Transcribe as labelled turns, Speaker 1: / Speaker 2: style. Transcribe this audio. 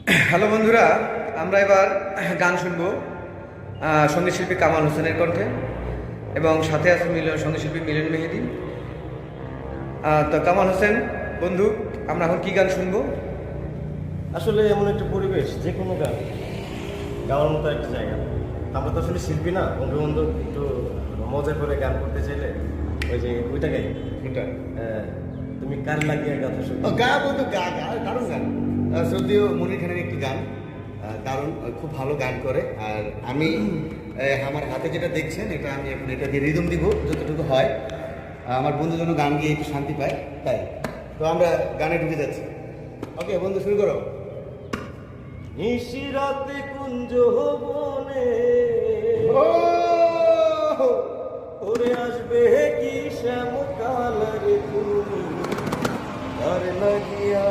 Speaker 1: Hello বন্ধুরা, আমরা এবার গান শুনবো সঙ্গীত শিল্পী কামাল হোসেনের কণ্ঠে এবং সাথে আছে সঙ্গীত শিল্পী মিলন মেহেদি। তো কামাল হোসেন বন্ধু, আমরা এখন কি গান শুনবো?
Speaker 2: আসলে এমন একটা পরিবেশ, যে কোনো গান গাওয়ার মতো একটা জায়গা। আমরা তো আসলে শিল্পী না, বন্ধু বন্ধু একটু মজা করে গান করতে চাইলে ওই যে ওইটা গাই।
Speaker 1: এটা
Speaker 2: তুমি কার লাগিয়ে কথা শুনো
Speaker 3: গা বন্ধু, গা গা দারুণ গান। যদিও মনির খানের একটি গান দারুণ, খুব ভালো গান করে। আর আমি আমার হাতে যেটা দেখছেন, এটা আমি এখন এটা দিয়ে রিদম দিব যতটুকু হয়। আমার বন্ধু যেন গান গিয়ে একটু শান্তি পায়, তাই তো আমরা গানে ঢুকে যাচ্ছি। ওকে বন্ধু, শুরু করো।
Speaker 2: নিশিরাতে কুঞ্জ বনে ওরে আসবে কি শ্যাম কালারে তুমি আর লাগিয়া